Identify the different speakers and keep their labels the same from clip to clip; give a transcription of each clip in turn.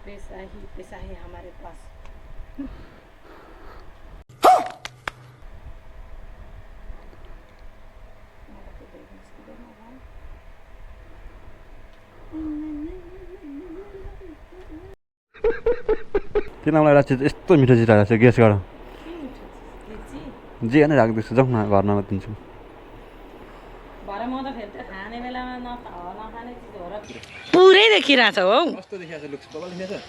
Speaker 1: पैसा है हमारे पास।
Speaker 2: किन मलाई राख्छ यस्तो मिठो चिज राखेको छ गेस गर जे नै राख्दैछु जाउँ न घरमा दिन्छु
Speaker 1: पुरै देखिरहेछ हौ
Speaker 2: कस्तो देखिएको छ लुक्स बल देखिएको छ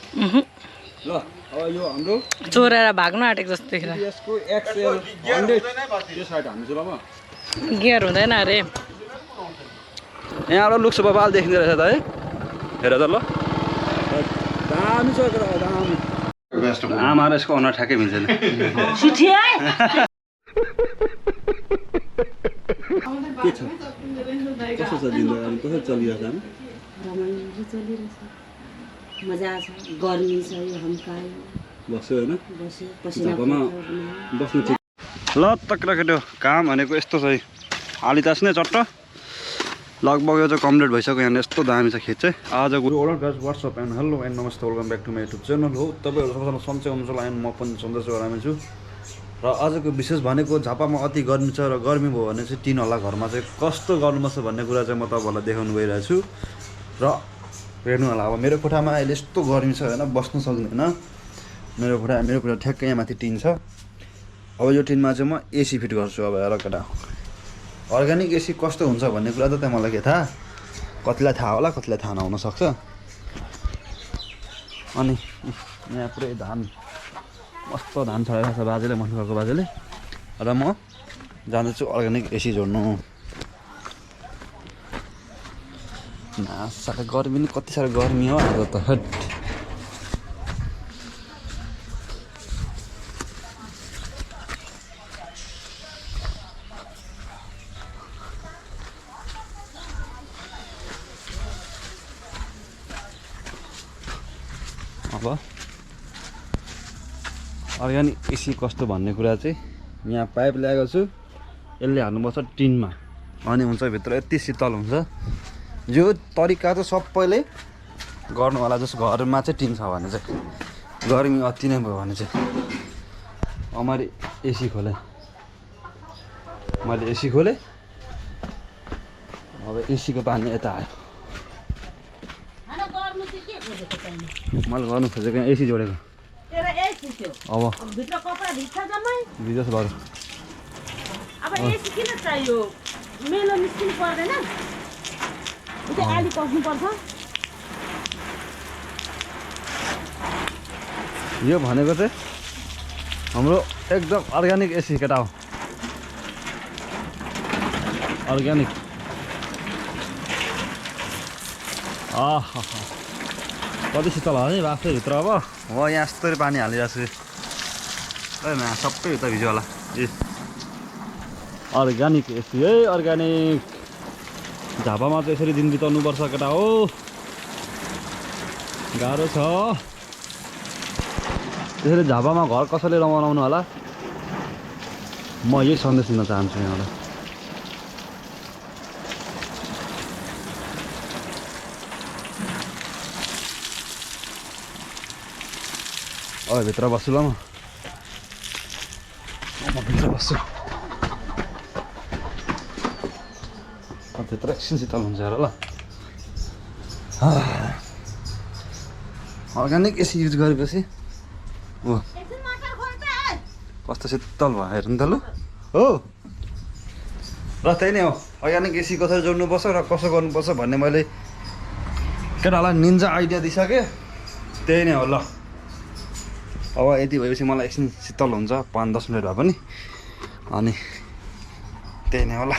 Speaker 2: ल अब यो हाम्रो
Speaker 1: चोरेर भाग्नु आँटेको जस्तो देखिरहेको
Speaker 2: यसको एक्सएल 100 यो साइड हान्छु ल म
Speaker 1: गियर हुँदैन अरे
Speaker 2: यहाँबाट लुक्स बबाल देखिँदो रहेछ त है हेर त ल दामी छ दामी आमा र यसको अनुहार ठ्याक्कै मिल्दैन के छ कस्तो छ जिन्दगी कसरी चलिरहेछ
Speaker 3: रमाइलो चलिरहेछ मजा छ गर्मी छ यो हम्कायो
Speaker 2: बस्यो होइन
Speaker 3: बस्यो पसिना
Speaker 2: बस्नु ठिक ल तक्र केटो काम भनेको यस्तो छ है आली तास्ने चट्ट लगभग यो चाहिँ कम्प्लिट भइसक्यो यहाँ यस्तो दामी छ खेत चाहिँ आजको order guys WhatsApp and hello and नमस्ते welcome back to my YouTube channel हो तपाईँहरू सबैजना सन्चै हुनुहुन्छ होला एन्ड म पनि सन्चै छु आरामै छु र आजको विशेष भनेको झापामा अति गर्मी छ र गर्मी भयो भने चाहिँ टिनवाला घरमा चाहिँ कस्तो गर्नुपर्छ भन्ने कुरा चाहिँ म तपाईँहरूलाई देखाउनु गइरहेको छु र हेर्नु होला अब मेरो कोठामा अहिले यस्तो गर्मी छ होइन बस्नु सक्दैन मेरो कोठा ठ्याक्कै यहाँ माथि टिन छ अब यो टिनमा चाहिँ म एसी फिट गर्छु अब हेर केटा अर्ग्यानिक एसी कस्तो हुन्छ भन्ने कुरा त मलाई के थाहा कतिलाई थाहा होला कतिलाई थाहा नहुन सक्छ अनि यहाँ पुरै धान मस्त धान छरेको छ बाजेले मन्टुको बाजेले र म जाँदैछु अर्ग्यानिक एसी जोड्नु साह्रै गर्मी नि कति साह्रो गर्मी हो आज त हट अब अर्ग्यानिक एसी कस्तो भन्ने कुरा चाहिँ यहाँ पाइप ल्याएको छु यसले हाल्नुपर्छ टिनमा अनि हुन्छ भित्र यति शीतल हुन्छ यो तरिका चाहिँ सबैले गर्नुहोला जस घरमा चाहिँ टिन छ भने चाहिँ गर्मी अति नै भयो भने चाहिँ मैले एसी खोलेँ अब एसीको पानी यता आयो मैले गर्नु खोजेको यहाँ एसी जोडेको अब भिजोस् बरु
Speaker 3: अब एसी किन चाहियो मेलो निस्किनु पर्दैन आली पस्नु पर्छ
Speaker 2: यो भनेको चाहिँ हाम्रो एकदम अर्ग्यानिक एसी केटा हो अर्ग्यानिक कति शीतल हो नि बाफ्रै भित्र अब हो यहाँ यस्तरी पानी हालिरहेको छु है सबै उता भिज्यो होला ए अर्ग्यानिक एसी है अर्ग्यानिक झापामा चाहिँ यसरी दिन बिताउनुपर्छ केटा हो गाह्रो छ त्यसरी झापामा घर कसैले रमाउनु होला म यही सन्देश दिन चाहन्छु यहाँबाट अब भित्र बस्छु ल म भित्र बस्छु भित्र एकछिन शीतल हुन्छ हेर ल अर्ग्यानिक एसी युज गरेपछि हो कस्तो शीतल भयो हेर्नु त ल हो र त्यही नै हो अर्ग्यानिक एसी कसरी जोड्नुपर्छ र कसो गर्नुपर्छ भन्ने मैले केटालाई निन्जा आइडिया दिइसकेँ त्यही नै हो ल अब यति भएपछि मलाई एकछिन शीतल हुन्छ 5-10 मिनट भए पनि अनि त्यही नै होला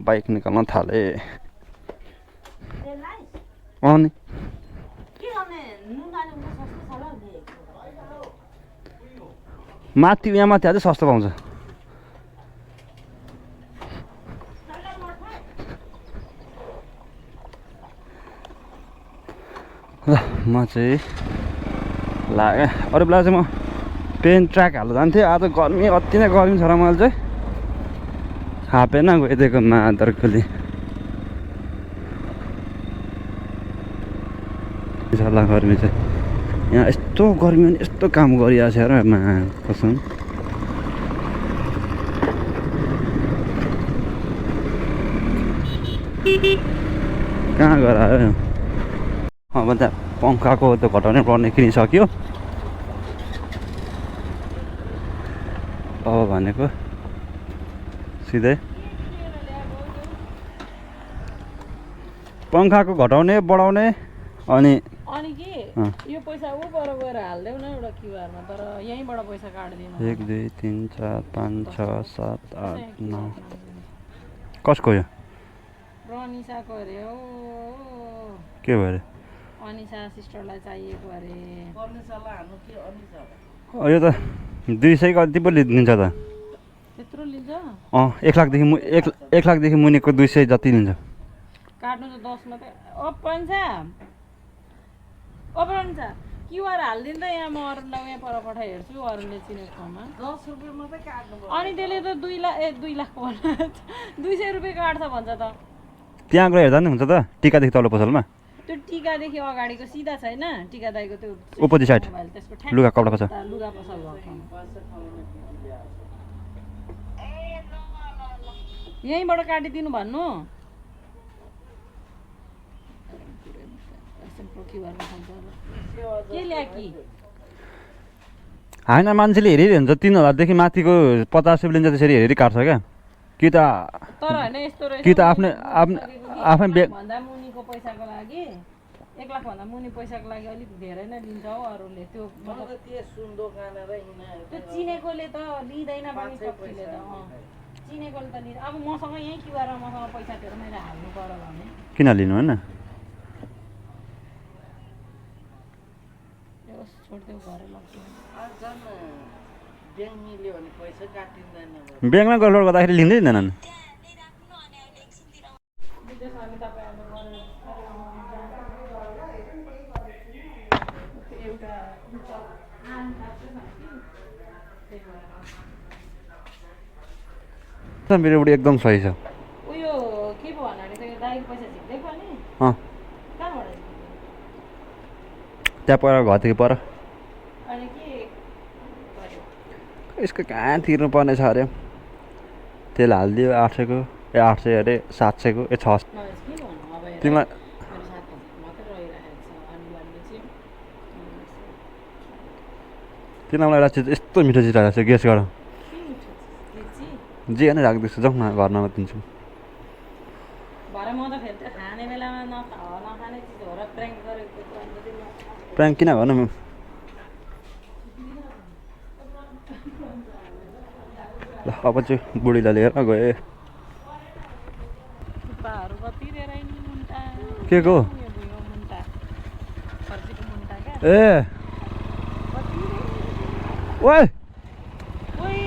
Speaker 2: बाइक निकाल्न थाले अनि माथि यहाँ माथि अझै सस्तो पाउँछ ल म चाहिँ लाग्यो अरू बेला चाहिँ म पेन ट्र्याक हाल्नु जान्थेँ आज गर्मी अति नै गर्मी छ र मैले चाहिँ छापेन गइदिएको मादर खोली छ होला गर्मी चाहिँ यहाँ यस्तो गर्मी पनि यस्तो काम गरिरहेको छ र कसम कहाँ गएर आयो अब त पङ्खाको त घटाउनै पर्ने किनिसक्यो अब भनेको सिधै पङ्खाको घटाउने बढाउने अनि
Speaker 1: अनि के यो पैसा ऊ पर गएर हाल्देऊ न एउटा क्युआरमा तर यहीँबाट पैसा काट्दिनु
Speaker 2: 1 2 3 4 5 6 7 8 9 कसको यो
Speaker 1: रनिसाको अरे हो
Speaker 2: के भयो अरे
Speaker 1: अनिसा सिस्टरलाई चाहिएको अरे पर्नेसालाई हाल्नु के अनिसा
Speaker 2: यो त 200 कति पो लिन्छ त
Speaker 1: त्यत्रो लिन्छ
Speaker 2: 1 लाखदेखि 1 लाखदेखि मुनिको 200 जति लिन्छ
Speaker 1: काट्नु त 10 मात्रै ओ पैसा ओ पैसा क्युआर हालिदिनु त यहाँ म अरूलाई यहाँ पर पठाइ हेर्छु अरूले चिनेको ठाउँमा 10 रुपियाँ मात्रै काट्नु अनि त्यसले त 2 लाख 200 रुपियाँ काट्छ भन्छ त
Speaker 2: त्यहाँ गएर हेर्दा नि हुन्छ त टिकादेखि तल्लो पसलमा
Speaker 1: त्यो टिकादेखि अगाडिको सिधा छैन टिका दाइको त्यो
Speaker 2: अपोजिट साइड लुगा कपडाको छ
Speaker 1: लुगा पसल भएको यहीँबाट काटिदिनु भन्नु के ल्या कि
Speaker 2: होइन मान्छेले हेरी हुन्छ 3000 देखि माथिको 50 रुपियाँ लिन्छ त्यसरी हेरी काट्छ क्या कि त
Speaker 1: तर हैन यस्तो रहेछ
Speaker 2: कि त आफ्नै
Speaker 1: भन्दा मुनिको पैसाको लागि 1 लाख भन्दा मुनि पैसाको लागि अलिक धेरै नै लिन्छ हौ अरूले त्यो मतलब त्यो सुन दोकान र यिनीहरु त्यो चिनेकोले त लिँदैन पनि कतिले त चिनेकोले त लिन्छ अब मसँग यही क्युआर मसँग पैसा तिरेर मैले हाल्नु पर्यो भने
Speaker 2: किन लिनु हैन
Speaker 1: यो छोड्देऊ घरे लग्छ
Speaker 4: अझन ब्याङ्क मिल्यो भने पैसा काटिँदैन
Speaker 2: ब्याङ्कमा गएर लोड गर्दाखेरि लिँदैनन् मेरो बुढी एकदम सही छ
Speaker 1: उयो के पो भन्नाले त्यो दाइको पैसा झिक्दै पनि कहाँबाट
Speaker 2: त्यहाँ पर घरदेखि पर
Speaker 1: अनि के गर्यो
Speaker 2: यसको कहाँ तिर्नु पर्ने छ अरे तेल हालिदियो 800 को 800 अरे 700 को 600
Speaker 1: के भन्नु अब
Speaker 2: तिमीलाई
Speaker 1: मेरो साथी मात्रै रहिरहेको छ अनुहारले चाहिँ
Speaker 2: तिमीलाई एउटा चिज यस्तो मिठो चिज राखेको छ गेस गर जे नै राख्दैछु जाउँ न घरमा दिन्छु
Speaker 1: भरे म त फेरि त्यो खाने बेलामा नखाने चिज हो र प्र्याङ्क गरेको
Speaker 2: प्र्याङ्क किन गर्नु ल अब चाहिँ बुढीलाई लिएर गएँ
Speaker 1: थुक्पाहरू कति लिएर आइनु मुन्टा
Speaker 2: के को
Speaker 1: यो भुइँमा मुन्टा फर्सीको मुन्टा क्या
Speaker 2: ए ओए
Speaker 1: ओइ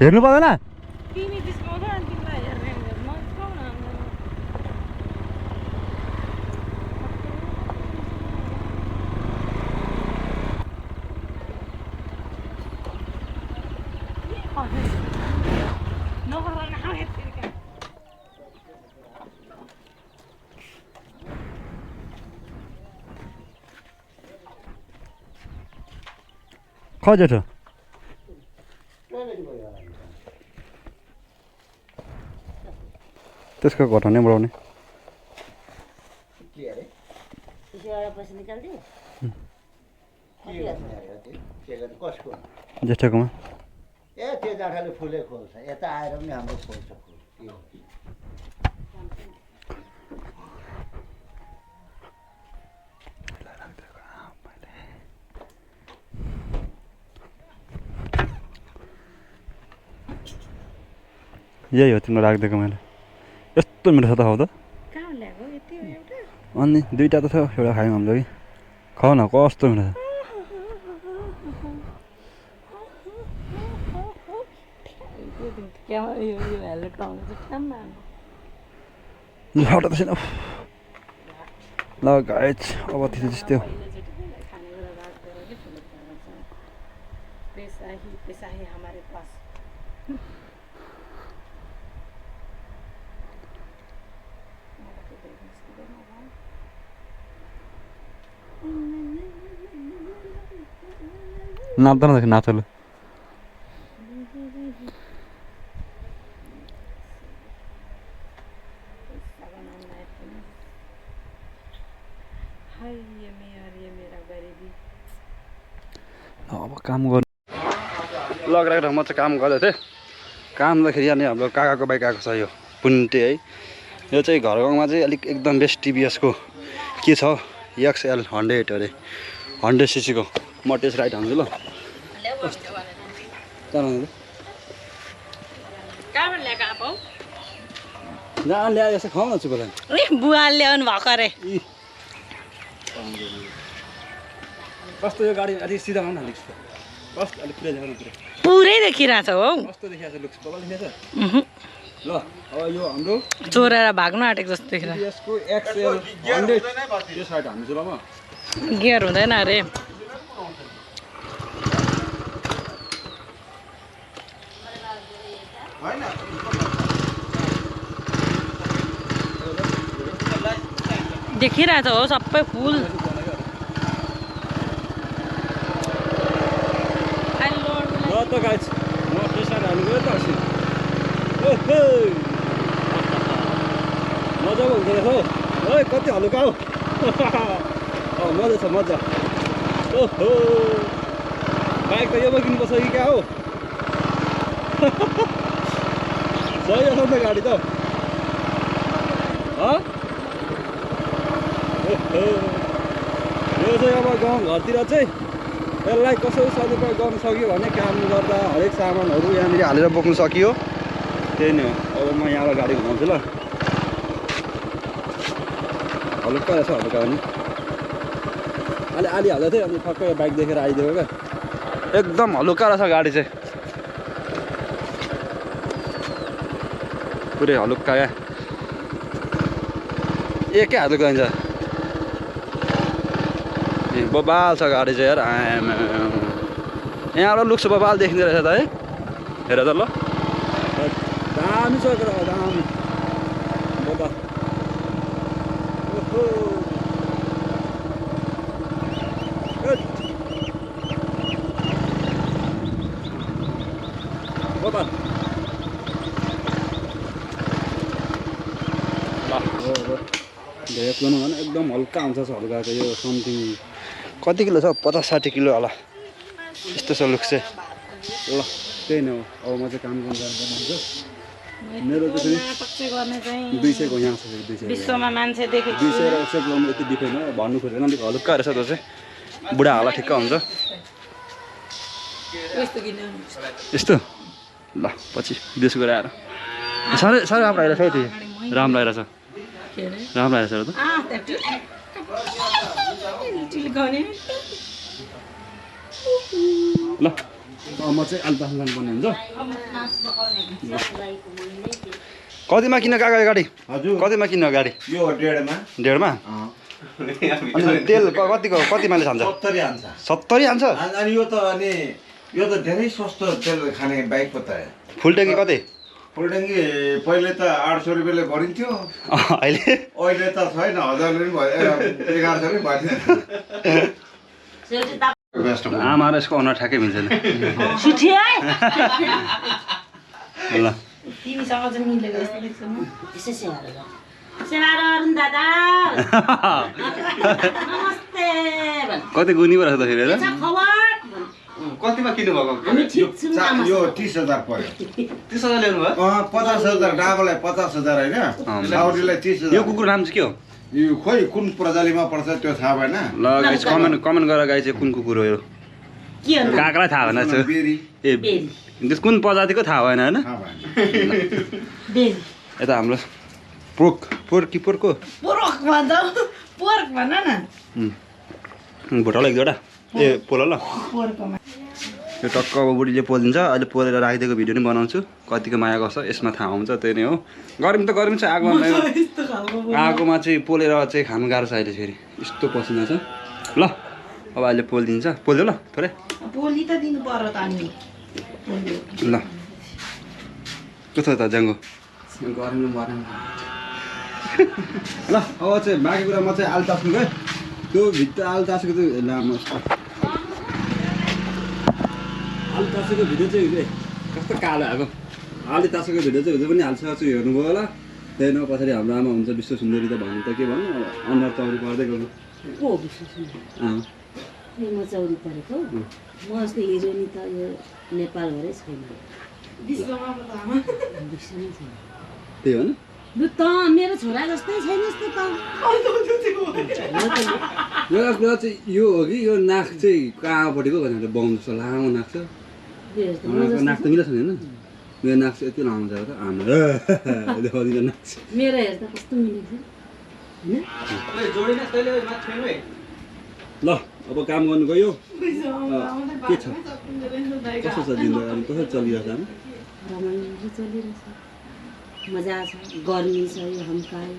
Speaker 2: हेर्नु पर्दैन
Speaker 1: तिमी जिस्काउँछ अनि तिमीलाई हेर्ने नजिस्काउ न नगर न यतिका
Speaker 2: खै जेठो त्यसको घटाउने बढाउने
Speaker 3: पैसा निकालिदियो
Speaker 4: कसको
Speaker 2: जेठोकोमा
Speaker 4: ए त्यो जाँडाले फुले खोल्छ यता आएर पनि हाम्रो खोल्छ फुल के हो
Speaker 2: यही हो तिम्रो राखिदिएको मैले यस्तो मिठो छ त खाऊ त
Speaker 1: कहाँ ल्याएको यति हो एउटा
Speaker 2: अनि दुईवटा त छ एउटा खायौँ हामीले कि खाऊ न कस्तो मिठो छ
Speaker 1: क्यामेरा यो हेलमेट लगाउनु चाहिँ ठ्याम्मा
Speaker 2: हटा त छैन ल गाइज अब त्यस्तै हो
Speaker 1: पैसा ही हमारे पास
Speaker 2: नाच्दैन देखि नाचलु अब काम गर्नु लगेर म चाहिँ काम गर्दै थिएँ काम गर्दाखेरि यहाँ हाम्रो काकाको बाइक आएको छ यो पुन्टे है यो चाहिँ घर गाउँमा चाहिँ अलिक एकदम बेस्ट टिभीएसको के छ XL 100 अरे 100cc को म टेस्ट राइड हान्छु ल जहाँ ल्याए यसो खाऊ न चुपला
Speaker 3: बुवा ल्याउनु भएको अरे
Speaker 2: कस्तो यो गाडी अलि सिधा आउनु अलिक कस्तो अलिक पुरै देखाउनु
Speaker 3: पुरै देखिरहेछ हौ
Speaker 2: कस्तो देखिरहेछ लुक्स बबल देखिरहेछ ल अब यो हाम्रो
Speaker 3: चोरेर भाग्नु आँटेको जस्तो देखिरहेछ
Speaker 2: यसको XL 100 यो साइड हान्छु ल म
Speaker 3: गियर हुँदैन अरे देखिरहेछ हो सबै फुल
Speaker 2: ल त गाइस म टेस्ट हाल्नु गयो त अस्ति ओहो मजा पो हुँदो रहेछ हौ ओइ कति हलुका हौ मजा छ मजा ओहो बाइक त यो बोकिनुपर्छ कि क्या हौ सही छ नि त गाडी त यो चाहिँ अब गाउँघरतिर चाहिँ यसलाई कसरी सदुपयोग गर्न सक्यो भने काम गर्दा हरेक सामानहरू यहाँनिर हालेर बोक्नु सकियो त्यही नै हो अब म यहाँबाट गाडी घुमाउँछु ल हलुक्का रहेछ हलुक्का पनि अलि हाल्दै थिएँ अनि ठक्कै बाइक देखेर आइदियो क्या एकदम हलुक्का रहेछ गाडी चाहिँ पुरै हलुक्का क्या एकै हात गइन्छ बबाल छ गाडी चाहिँ यार यहाँबाट लुक्स बबाल देखिँदो रहेछ त है हेर त ल दामी छ दामी बबाल ओहो बबाल धेरै कुरामा भने एकदम हल्का हुन्छ हल्काको यो समथिङ कति किलो छ 50-60 किलो होला यस्तो छ लुक्स चाहिँ ल त्यही नै हो अब म चाहिँ काम गर्नु जान्छु मेरो चाहिँ 200 को यहाँ छ 200
Speaker 3: विश्वमा मान्छे देखेको
Speaker 2: 200 र 100 किलोमा यति डिफ्रेन्ट हो भन्नु खोजेन अलिक हल्का रहेछ त्यो चाहिँ बुढा हाला ठिक्क हुन्छ यस्तो ल पछि विदेश गएर आएर साह्रै साह्रै राम्रो आइरहेछ हौ त्यो राम्रो आइरहेछ राम्रो आइरहेछ त ल म चाहिँ आलु तास्नु जानुपर्ने हुन्छ कतिमा किन काका गाडी
Speaker 4: हजुर
Speaker 2: कतिमा किन्न गाडी
Speaker 4: यो 1.5 मा
Speaker 2: 1.5 मा अनि तेल कतिमाले खान्छ
Speaker 4: 70 हान्छ
Speaker 2: 70 हान्छ
Speaker 4: अनि यो त धेरै सस्तो तेल खाने बाइक पो त
Speaker 2: फुल ट्याङ्की कति
Speaker 4: फुल ट्याङ्की पहिले त 800 रुपियाँले गरिन्थ्यो अहिले त छैन 1000 पनि भयो 1100 पनि भयो
Speaker 2: आमा र यसको अनुहार ठ्याक्कै मिल्दैन ल
Speaker 3: तिमीसँग चाहिँ मिलेको जस्तो देख्छ म त्यसै सेवा गरौँ दादा नमस्ते
Speaker 2: कति गुनी पो रहेछ त फेरि
Speaker 3: खबर
Speaker 2: कतिमा किन्नु भएको
Speaker 3: हामी ठिक छौँ
Speaker 4: यो 30000 पर्यो
Speaker 2: 30,000 ल्याउनु भयो
Speaker 4: 50000 डाबोलाई 50000 हैन लाउडीलाई 30000
Speaker 2: यो कुकुर नाम चाहिँ के हो
Speaker 4: यो खोइ कुन प्रजातिमा पर्छ त्यो थाहा भएन
Speaker 2: ल गाइस कमेन्ट गरेर गाई चाहिँ कुन कुकुर हो यो
Speaker 3: के हो
Speaker 2: काकालाई थाहा भएन छ
Speaker 4: बेरी
Speaker 2: ए त्यस कुन प्रजातिको थाहा भएन हैन
Speaker 4: थाहा भएन
Speaker 3: बेल
Speaker 2: यता हाम्रो पोर्को
Speaker 3: पोर्क भन्छ पोर्क भन न
Speaker 2: भोटालो एक दुईवटा ए पोला ल
Speaker 3: पोर्कमा
Speaker 2: यो टक्क अब बुढीले पोलिदिन्छ अहिले पोलेर राखिदिएको भिडियो पनि बनाउँछु कतिको माया गर्छ यसमा थाहा हुन्छ त्यही नै हो गर्मी त गर्मी छ आगोमा चाहिँ पोलेर चाहिँ खानु गाह्रो छ अहिले फेरि यस्तो पसिना छ ल अब अहिले पोलिदिन्छ पोल्यो ल थोरै
Speaker 3: पोली त दिनु पर्यो त अनि
Speaker 2: ल कस्तो त जङ्गो गर्मी मर्नु ल अब चाहिँ बाँकी कुरा म चाहिँ आलु तास्नु गएँ त्यो भित्र आलु तासेको चाहिँ लामो आलु तासेको भिडियो चाहिँ कस्तो कालो आएको आलु तासेको भिडियो चाहिँ हुँदै पनि हाल्छ हेर्नुभयो होला त्यही न पछाडि हाम्रो आमा हुन्छ विश्व सुन्दरी त भन्नु त के भन्नु अनुहार चौरी पर्दै गयो
Speaker 3: को म चौरी परेको म जस्तो हिरोइनी त यो नेपालभरै छैन विश्वमै छैन
Speaker 2: त्यही हो नि
Speaker 3: लु त मेरो छोरा जस्तै छैन यस्तो त
Speaker 2: एउटा कुरा चाहिँ यो हो कि यो नाक चाहिँ कहाँपट्टिको भनेर बाउनु जस्तो लामो नाक छ नाक त मिलेको छैन होइन मेरो नाक चाहिँ यति लामो छ त आमा देखाउँदिन नाक
Speaker 3: मेरो हेर्दा कस्तो मिलेको छ
Speaker 2: ल अब काम गर्नु गयो के छ कस्तो छ जिन्दगी कसरी चलिरहेको छ
Speaker 3: रमाइलो चलिरहेछ मजा छ गर्मी छ यो हम्कायो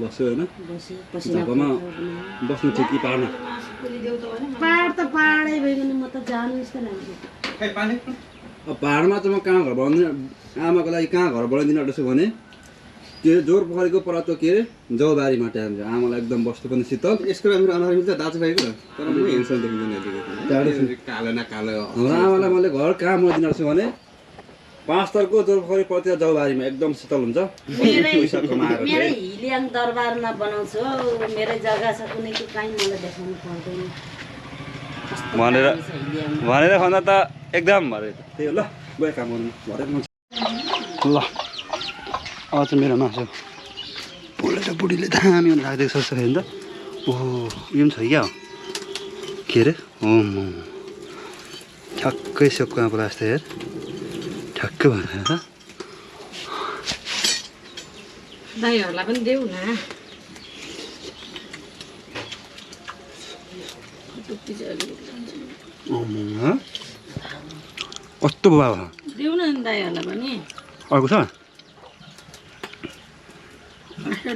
Speaker 2: बस्यो होइन
Speaker 3: बस्यो पसिना
Speaker 2: बस्नु थियो कि पार्न
Speaker 3: पाहाड त पाहाडै भइकन म त जानु जस्तो लाग्छ
Speaker 2: अब पाहाडमा त म कहाँ घर बनाउँदिनँ आमाको लागि कहाँ घर बनाइदिनु आँटेछु भने त्यो जोर पोखरीको पर त्यो के अरे जौबारीमा टाइम आमालाई एकदम बस्नु पनि शीतल यसको मेरो अनुहार मिल्छ दाजुभाइको तर म हेर्छन् देखिँदैन कालो न कालो हाम्रो आमालाई मैले घर कहाँ बनाइदिनु आँटेछु भने 5 तलको जोर पोखरी परतिर जौबारीमा एकदम शीतल हुन्छ
Speaker 3: मेरो हिलियाङ दरबारमा बनाउँछु मेरै जग्गा छ कुनै के काहीँ मलाई देखाउनु पर्दैन
Speaker 2: भनेर भन्दा त एकदम भरे त्यही हो ल गए काम गर्नु भरे ल अब चाहिँ मेरो मासु बुढीले बुढीले दामी राखिदिएको छ जस्तो नि त ओहो यो पनि छ क्या के अरे ठ्याक्कै सेपको आँपा जस्तो हेर ठ्याक्कै भएर त
Speaker 1: दाइहरूलाई पनि देऊ न
Speaker 2: कस्तो बाबा
Speaker 1: देऊ न दाइहरूलाई पनि
Speaker 2: अर्को छ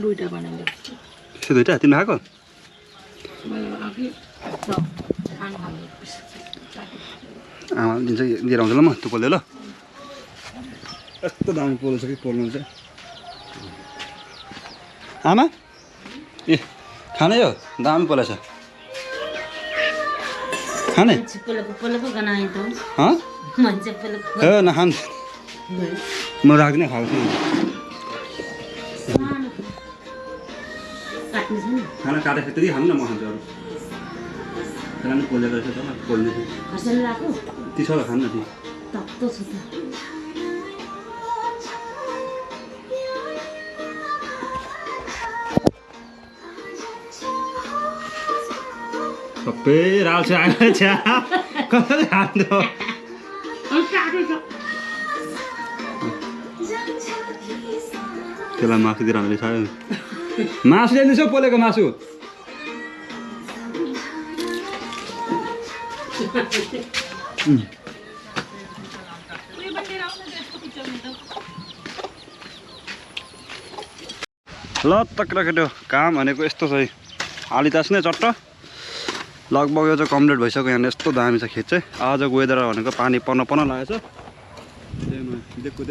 Speaker 1: दुईवटा बनाइदियो
Speaker 2: त्यसो दुइटा तिमी खाएको आमा दिन्छ लिएर आउँछ ल म त्यो पोल्दै ल यस्तो दामी पोल्छ कि पोल्नु चाहिँ आमा ए खाने यो दामी पोलेछ खाने ए नखान म राख्दिनँ खाएको खाना काटेको त्यति खानु न म खान्छु अरू खाना पनि पोलेको रहेछ त पोल्ने ती छ खानु न ती सबै राल्छ आएको छ्या कसरी खानु त्यसलाई मासु दिएर हामीले खायो मासु ल्याइदिनुहोस् हौ पोलेको मासु ल तक्रा केटो काम भनेको यस्तो छ है आली तास नै चट्ट लगभग यो चाहिँ कम्प्लिट भइसक्यो यहाँ यस्तो दामी छ खेत चाहिँ आजको वेदर भनेको पानी पर्न लागेको छ दिएको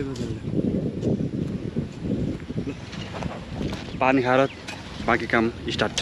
Speaker 2: पानी खाएर बाँकी काम स्टार्ट